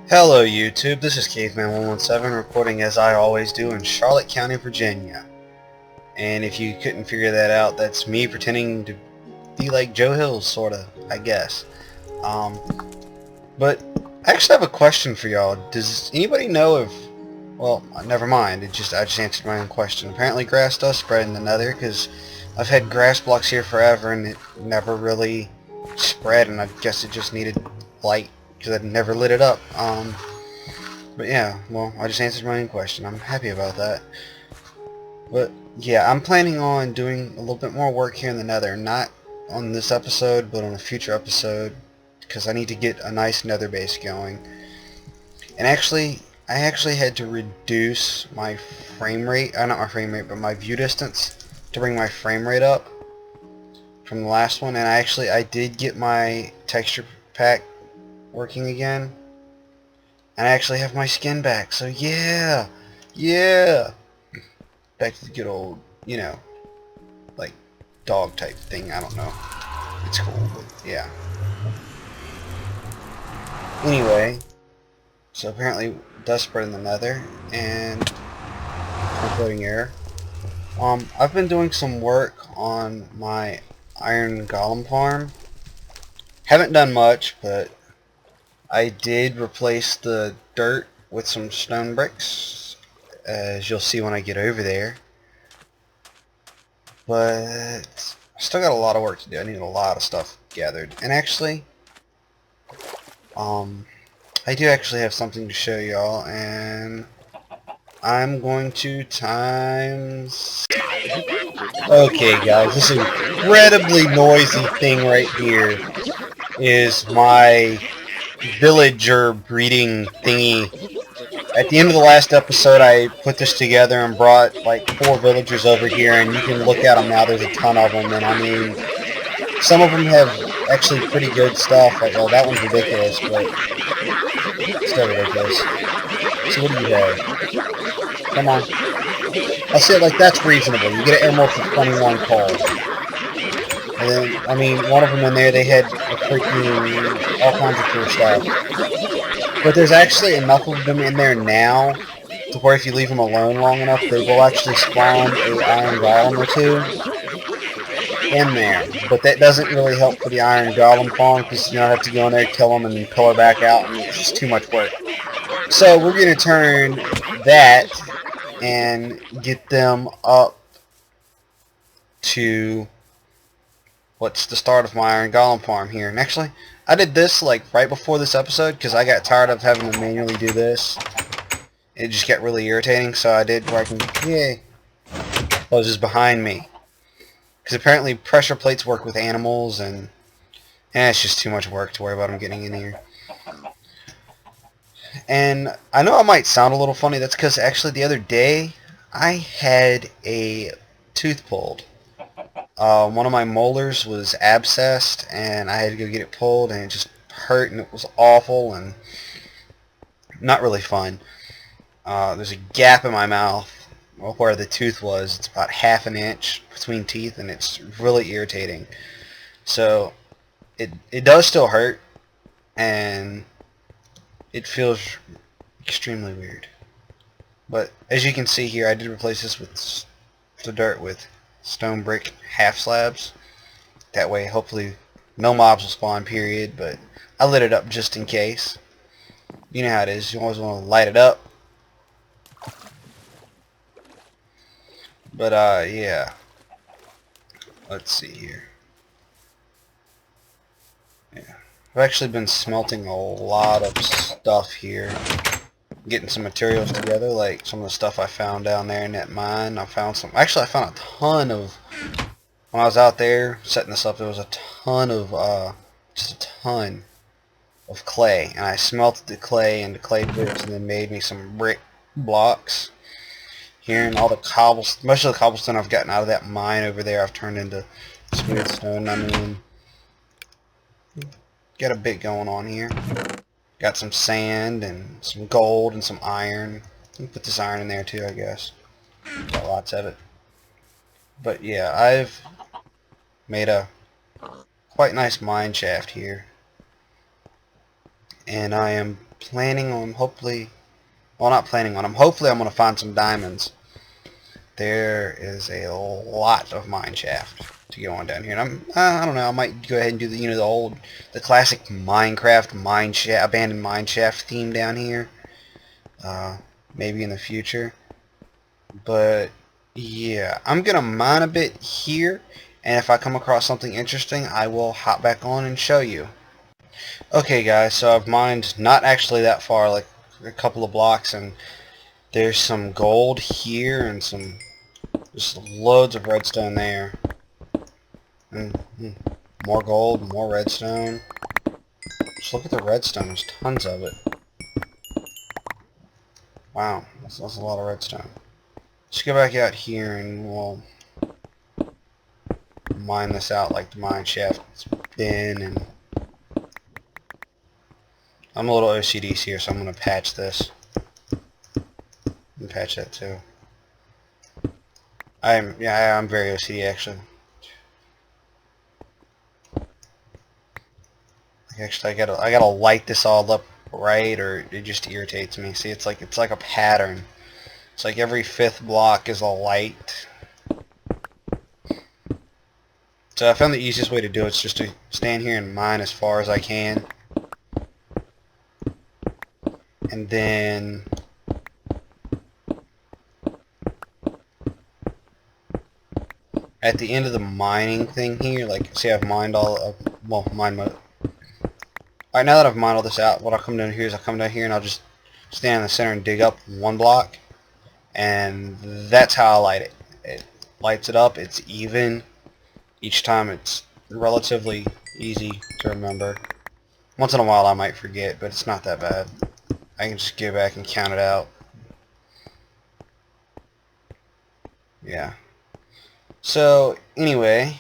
Hello YouTube, this is Caveman117 reporting as I always do in Charlotte County, Virginia. And if you couldn't figure that out, that's me pretending to be like Joe Hill, sorta, I guess. But I actually have a question for y'all. Does anybody know if... Well, never mind, I just answered my own question. Apparently grass does spread in the nether, because I've had grass blocks here forever and it never really spread, and I guess it just needed light because I'd never lit it up. But yeah, well, I just answered my own question. I'm happy about that. But yeah, I'm planning on doing a little bit more work here in the nether. Not on this episode, but on a future episode, because I need to get a nice nether base going. And actually, I actually had to reduce my frame rate, not my frame rate, but my view distance to bring my frame rate up from the last one. And I did get my texture pack working again. And I actually have my skin back, so yeah! Yeah! Back to the good old, like, dog type thing, I don't know. It's cool, but yeah. Anyway, so apparently dust spread in the nether, and floating air. I've been doing some work on my iron golem farm. Haven't done much, but I did replace the dirt with some stone bricks, as you'll see when I get over there. But I still got a lot of work to do. I need a lot of stuff gathered. And actually, I do actually have something to show y'all, and I'm going to times... Okay guys, this incredibly noisy thing right here is my villager breeding thingy. At the end of the last episode, I put this together and brought like 4 villagers over here, and you can look at them now. There's a ton of them, and I mean, some of them have actually pretty good stuff. Like, well, that one's ridiculous, but still ridiculous. So what do you have? Come on. I'll say it like that's reasonable. You get an emerald for 21 coal. And then, I mean, one of them in there, they had a freaking all kinds of cool stuff. But there's actually enough of them in there now to where if you leave them alone long enough, they will actually spawn a iron golem or 2 in there. But that doesn't really help for the iron golem farm because you don't have to go in there, kill them, and then pull her back out, and it's just too much work. So we're going to turn that and get them up to what's the start of my iron golem farm here. And actually, I did this like right before this episode because I got tired of having to manually do this. It just got really irritating, so I did where I can, yay, closes behind me. Because apparently pressure plates work with animals, and it's just too much work to worry about them getting in here. And I know I might sound a little funny. That's because actually the other day I had a tooth pulled. One of my molars was abscessed, and I had to go get it pulled, and it just hurt, and it was awful, and not really fun. There's a gap in my mouth where the tooth was. It's about ½ an inch between teeth, and it's really irritating. So it does still hurt, and it feels extremely weird. But as you can see here, I did replace this with the dirt with stone brick half slabs. That way, hopefully, no mobs will spawn, period. But I lit it up just in case. You know how it is. You always want to light it up. But, yeah. Let's see here. Yeah. I've actually been smelting a lot of stuff here. Getting some materials together, like some of the stuff I found down there in that mine. I found a ton of, when I was out there setting this up, there was a ton of, just a ton of clay. And I smelted the clay into clay bricks and then made me some brick blocks. Here, and all the cobblestone, most of the cobblestone I've gotten out of that mine over there, I've turned into smooth stone. I mean, got a bit going on here. Got some sand and some gold and some iron. You can put this iron in there too, I guess. Got lots of it. But yeah, I've made a quite nice mine shaft here. And I am planning on hopefully, well, not planning on, hopefully I'm going to find some diamonds. There is a lot of mine shaft to go on down here, and I don't know, I might go ahead and do the, the classic Minecraft abandoned mine shaft theme down here, maybe in the future. But yeah, I'm gonna mine a bit here, and if I come across something interesting, I will hop back on and show you. Okay, guys, so I've mined not actually that far, like a couple of blocks, and there's some gold here and just loads of redstone there. And more gold, more redstone. Just look at the redstone, there's tons of it. Wow, that's a lot of redstone. Let's go back out here and we'll mine this out like the mine shaft's been. And I'm a little OCD here, so I'm going to patch this. And patch that too. I'm very OCD actually. Actually, I gotta light this all up right, or it just irritates me. See, it's like a pattern. It's like every 5th block is a light. So I found the easiest way to do it is just to stand here and mine as far as I can, and then at the end of the mining thing here, like, see, I've mined all of, well, mine mode. Alright, now that I've mined all this out, what I'll come down here is I'll come down here and I'll just stand in the center and dig up 1 block, and that's how I light it. It lights it up, it's even. Each time it's relatively easy to remember. Once in a while I might forget, but it's not that bad. I can just go back and count it out. Yeah. So, anyway,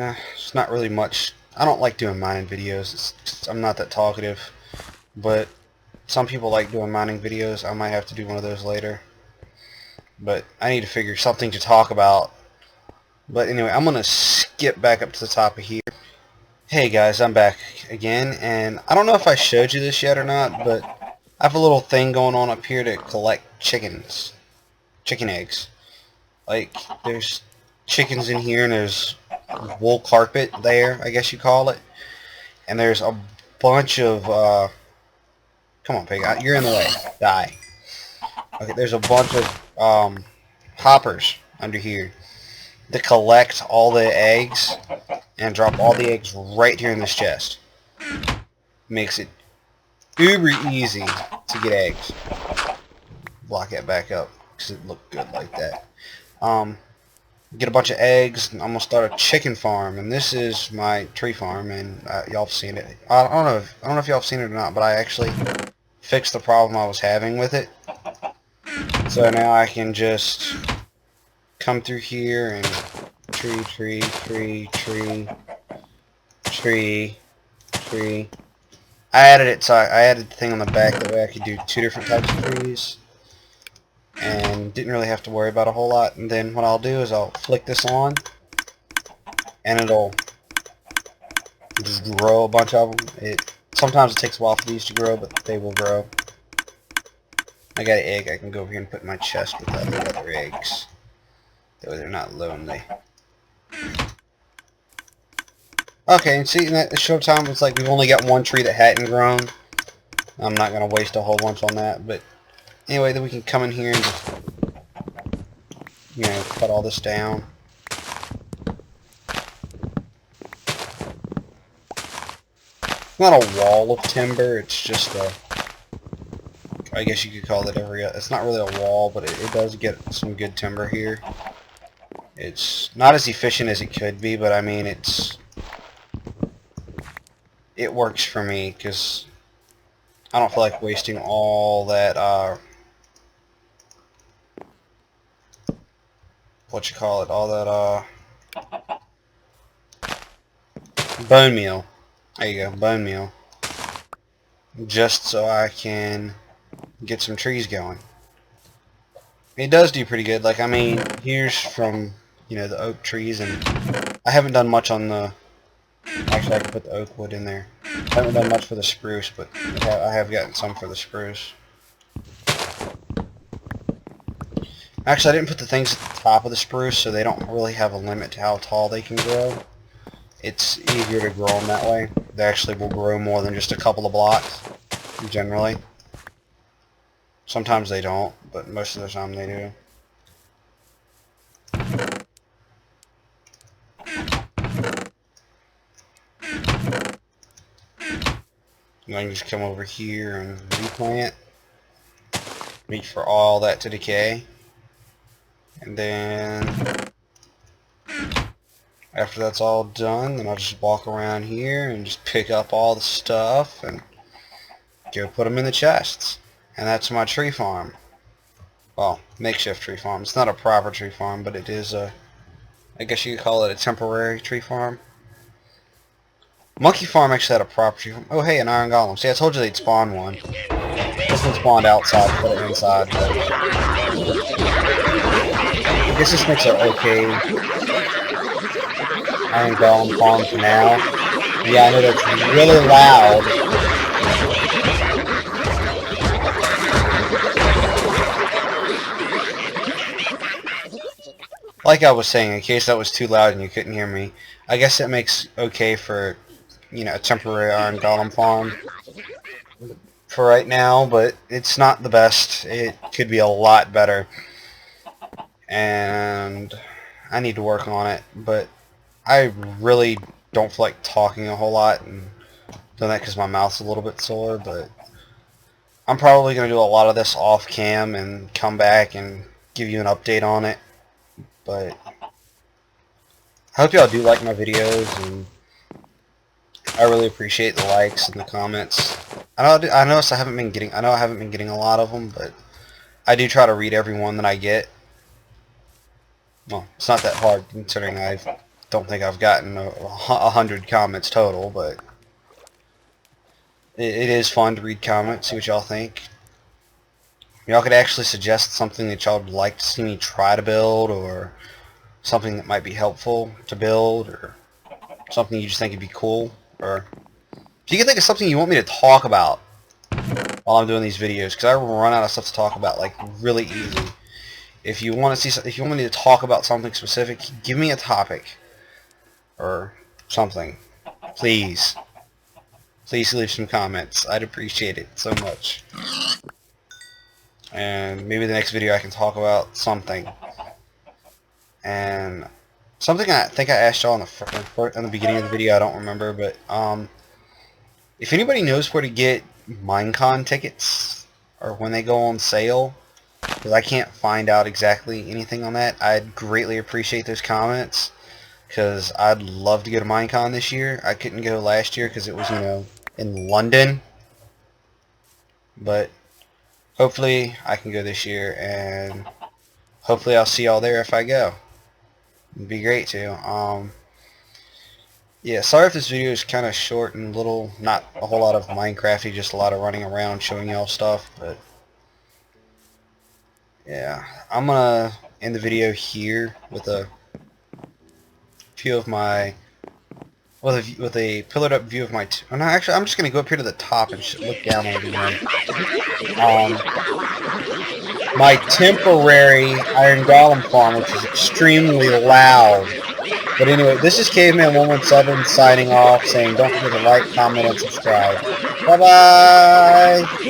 it's not really much. I don't like doing mining videos. I'm not that talkative, but some people like doing mining videos. I might have to do one of those later. But I need to figure something to talk about. But anyway, I'm going to skip back up to the top of here. Hey guys, I'm back again, and I don't know if I showed you this yet or not, but I have a little thing going on up here to collect chicken eggs. Like, there's chickens in here, and there's wool carpet there, I guess you call it. And there's a bunch of, come on pig, you're in the way, die. Okay, there's a bunch of hoppers under here to collect all the eggs and drop all the eggs right here in this chest. Makes it uber easy to get eggs. Block it back up because it looked good like that. Get a bunch of eggs, and I'm gonna start a chicken farm, and this is my tree farm, and y'all have seen it. I don't know if y'all have seen it or not, but I actually fixed the problem I was having with it. So now I can just come through here and tree. I added it, so I added the thing on the back that way I could do 2 different types of trees, and didn't really have to worry about a whole lot. And then what I'll do is I'll flick this on, and it'll just grow a bunch of them. Sometimes it takes a while for these to grow, but they will grow. I got an egg I can go over here and put in my chest with the other eggs. That way they're not lonely. Okay, and see, in that short time, it's like we've only got 1 tree that hadn't grown. I'm not going to waste a whole bunch on that, but anyway, then we can come in here and just, cut all this down. It's not a wall of timber, it's just a, I guess you could call it it's not really a wall, but it does get some good timber here. It's not as efficient as it could be, but I mean, it works for me, because I don't feel like wasting all that, all that, bone meal. There you go, bone meal. Just so I can get some trees going. It does do pretty good. Like, I mean, here's from, the oak trees, and I haven't done much on the, actually I can put the oak wood in there. I haven't done much for the spruce, but I have gotten some for the spruce. Actually, I didn't put the things at the top of the spruce, so they don't really have a limit to how tall they can grow. It's easier to grow them that way. They actually will grow more than just a couple of blocks, generally. Sometimes they don't, but most of the time they do. And I can just come over here and replant. Wait for all that to decay. And then after that's all done, then I'll just walk around here and just pick up all the stuff and go put them in the chests. And that's my tree farm. Well, makeshift tree farm. It's not a proper tree farm, but it is a, I guess you could call it a temporary tree farm. Monkey Farm actually had a proper tree farm. Oh hey, an iron golem. See, I told you they'd spawn one. This one spawned outside, put it inside. But I guess this makes it okay. Iron golem farm for now. Yeah, I know that's really loud. Like I was saying, in case that was too loud and you couldn't hear me, I guess it makes okay for, you know, a temporary iron golem farm for right now, but it's not the best. It could be a lot better, and I need to work on it, but I really don't feel like talking a whole lot, and doing that because my mouth's a little bit sore, but I'm probably going to do a lot of this off cam and come back and give you an update on it. But I hope y'all do like my videos, and I really appreciate the likes and the comments. I notice I haven't been getting a lot of them, but I do try to read every one that I get. Well, it's not that hard considering I don't think I've gotten 100 comments total, but it is fun to read comments, see what y'all think. Y'all could actually suggest something that y'all would like to see me try to build, or something that might be helpful to build, or something you just think would be cool, or if you can think of something you want me to talk about while I'm doing these videos, because I run out of stuff to talk about like really easy. If you want to see, if you want me to talk about something specific, give me a topic or something. Please leave some comments. I'd appreciate it so much. And maybe the next video I can talk about something. And something I think I asked y'all in the beginning of the video, I don't remember, but if anybody knows where to get Minecon tickets, or when they go on sale, because I can't find out exactly anything on that, I'd greatly appreciate those comments, because I'd love to go to Minecon this year. I couldn't go last year because it was, you know, in London, but hopefully I can go this year, and hopefully I'll see y'all there if I go. It'd be great to. Yeah, sorry if this video is kind of short and little, not a whole lot of Minecrafty, just a lot of running around showing y'all stuff, but yeah, I'm gonna end the video here with a few of my, with a pillared up view of my, oh no, actually I'm just gonna go up here to the top and look down on everyone. My temporary iron golem farm, which is extremely loud. But anyway, this is Caveman117 signing off, saying don't forget to like, comment, and subscribe. Bye-bye!